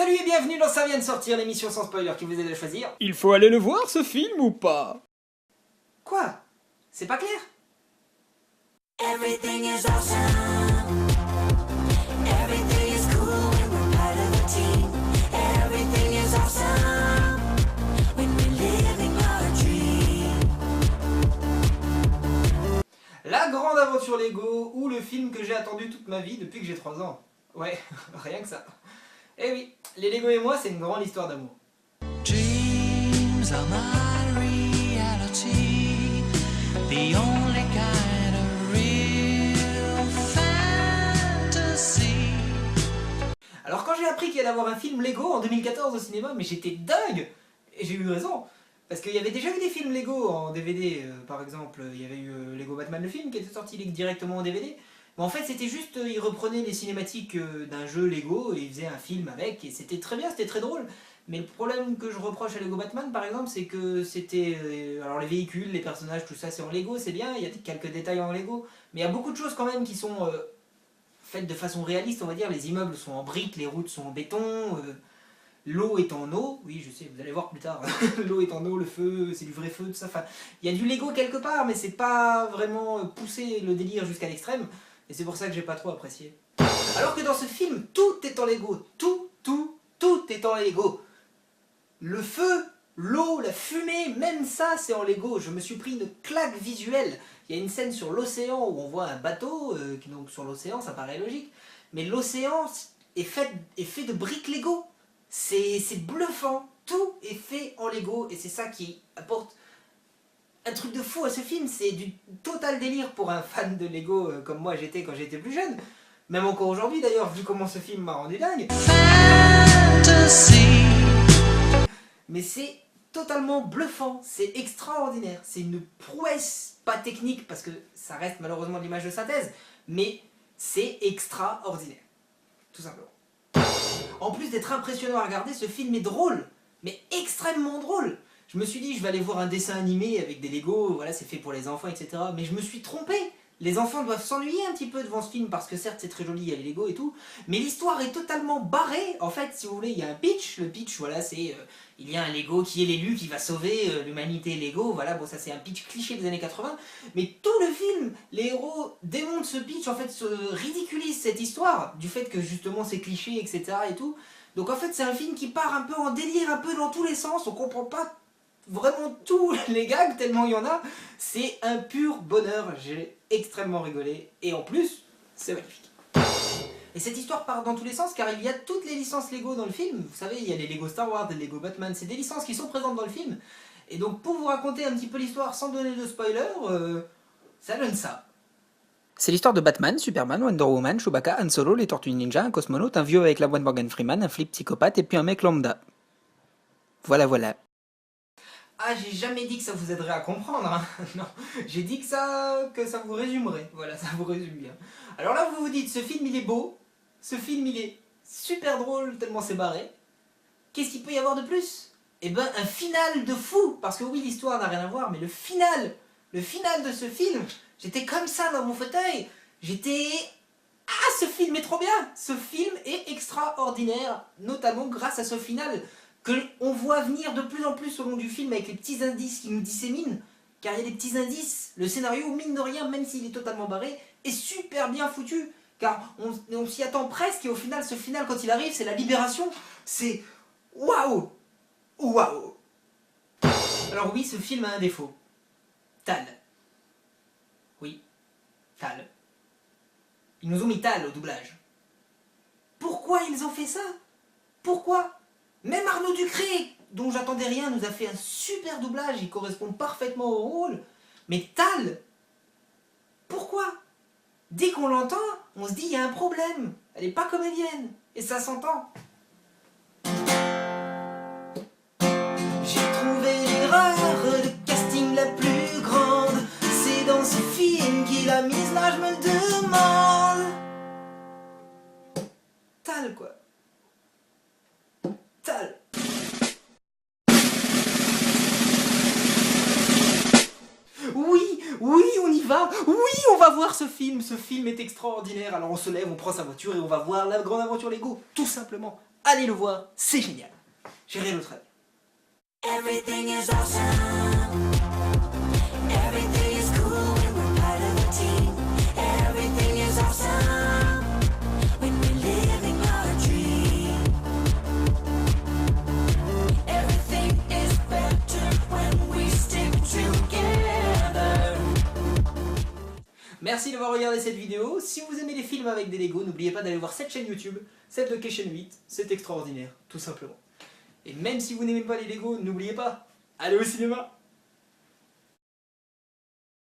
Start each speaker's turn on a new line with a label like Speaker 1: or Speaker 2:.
Speaker 1: Salut et bienvenue dans Ça vient de sortir, l'émission sans spoiler qui vous aide à choisir.
Speaker 2: Il faut aller le voir ce film ou pas?
Speaker 1: Quoi? C'est pas clair?
Speaker 3: Everything is awesome. Everything is cool when we're part of a team. Everything is awesome when we're living our dream.
Speaker 1: La grande aventure Lego ou le film que j'ai attendu toute ma vie depuis que j'ai 3 ans. Ouais, rien que ça. Eh oui, les Lego et moi c'est une grande histoire d'amour.
Speaker 3: Dreams are my reality. The only kind of real fantasy.
Speaker 1: Alors quand j'ai appris qu'il y allait avoir un film Lego en 2014 au cinéma, mais j'étais dingue. Et j'ai eu raison. Parce qu'il y avait déjà eu des films Lego en DVD, par exemple, il y avait eu Lego Batman le film qui était sorti directement en DVD. Mais en fait c'était juste, ils reprenaient les cinématiques d'un jeu Lego et ils faisaient un film avec, et c'était très bien, c'était très drôle. Mais le problème que je reproche à Lego Batman par exemple, c'est que c'était... alors les véhicules, les personnages, tout ça c'est en Lego, c'est bien, il y a quelques détails en Lego. Mais il y a beaucoup de choses quand même qui sont faites de façon réaliste, on va dire. Les immeubles sont en briques, les routes sont en béton... l'eau est en eau, oui je sais, vous allez voir plus tard, l'eau est en eau, le feu, c'est du vrai feu, tout ça, enfin, il y a du Lego quelque part, mais c'est pas vraiment pousser le délire jusqu'à l'extrême, et c'est pour ça que j'ai pas trop apprécié. Alors que dans ce film, tout est en Lego, tout est en Lego. Le feu, l'eau, la fumée, même ça c'est en Lego, je me suis pris une claque visuelle. Il y a une scène sur l'océan où on voit un bateau, donc sur l'océan, ça paraît logique, mais l'océan est fait de briques Lego. C'est bluffant, tout est fait en Lego et c'est ça qui apporte un truc de fou à ce film. C'est du total délire pour un fan de Lego comme moi j'étais quand j'étais plus jeune. Même encore aujourd'hui d'ailleurs, vu comment ce film m'a rendu dingue. Fantasy. Mais c'est totalement bluffant, c'est extraordinaire, c'est une prouesse, pas technique parce que ça reste malheureusement de l'image de synthèse, mais c'est extraordinaire, tout simplement. En plus d'être impressionnant à regarder, ce film est drôle, mais extrêmement drôle. Je me suis dit, je vais aller voir un dessin animé avec des Lego, voilà, c'est fait pour les enfants, etc. Mais je me suis trompé. Les enfants doivent s'ennuyer un petit peu devant ce film, parce que certes c'est très joli, il y a les Lego et tout, mais l'histoire est totalement barrée. En fait, si vous voulez, il y a un pitch. Le pitch, voilà, c'est il y a un Lego qui est l'élu, qui va sauver l'humanité Lego, voilà, bon ça c'est un pitch cliché des années 80, mais tout le film, les héros démontent ce pitch, en fait se ridiculisent cette histoire, du fait que justement c'est cliché, etc. et tout. Donc en fait c'est un film qui part un peu en délire, un peu dans tous les sens, on comprend pas vraiment tous les gags tellement il y en a, c'est un pur bonheur, j'ai extrêmement rigolé, et en plus, c'est magnifique. Et cette histoire part dans tous les sens car il y a toutes les licences Lego dans le film. Vous savez, il y a les Lego Star Wars, les Lego Batman, c'est des licences qui sont présentes dans le film. Et donc pour vous raconter un petit peu l'histoire sans donner de spoiler, ça donne ça. C'est l'histoire de Batman, Superman, Wonder Woman, Chewbacca, Han Solo, les Tortues Ninja, un cosmonaute, un vieux avec la voix de Morgan Freeman, un flic psychopathe et puis un mec lambda. Voilà, voilà. Ah, j'ai jamais dit que ça vous aiderait à comprendre, hein. Non, j'ai dit que ça vous résumerait. Voilà, ça vous résume bien. Alors là, vous vous dites, ce film il est beau, ce film il est super drôle tellement c'est barré. Qu'est-ce qu'il peut y avoir de plus? Eh ben, un final de fou. Parce que oui, l'histoire n'a rien à voir, mais le final de ce film, j'étais comme ça dans mon fauteuil. J'étais... Ah, ce film est trop bien. Ce film est extraordinaire, notamment grâce à ce final qu'on voit venir de plus en plus au long du film avec les petits indices qui nous disséminent, car il y a des petits indices. Le scénario, mine de rien, même s'il est totalement barré, est super bien foutu, car on s'y attend presque, et au final, ce final, quand il arrive, c'est la libération. C'est... Waouh! Waouh! Alors oui, ce film a un défaut. Tal. Oui, Tal. Ils nous ont mis Tal au doublage. Pourquoi ils ont fait ça? Pourquoi? Même Arnaud Ducré, dont j'attendais rien, nous a fait un super doublage, il correspond parfaitement au rôle. Mais Tal, pourquoi? Dès qu'on l'entend, on se dit il y a un problème, elle n'est pas comédienne, et ça s'entend. J'ai trouvé l'erreur de casting la plus grande, c'est dans ce film qui l'a mise là, je me le demande. Tal quoi. Tal. Oui, on y va. Oui, on va voir ce film est extraordinaire. Alors on se lève, on prend sa voiture et on va voir la grande aventure Lego, tout simplement. allez le voir, c'est génial. J'ai rien d'autre à dire.
Speaker 3: Everything is awesome. Everything is cool when we're part of a team. Everything is awesome when we're living our dream. Everything is better when we stick together.
Speaker 1: Merci d'avoir regardé cette vidéo. Si vous aimez les films avec des Lego, n'oubliez pas d'aller voir cette chaîne YouTube, cette Location 8, c'est extraordinaire, tout simplement. Et même si vous n'aimez pas les Lego, n'oubliez pas, allez au cinéma!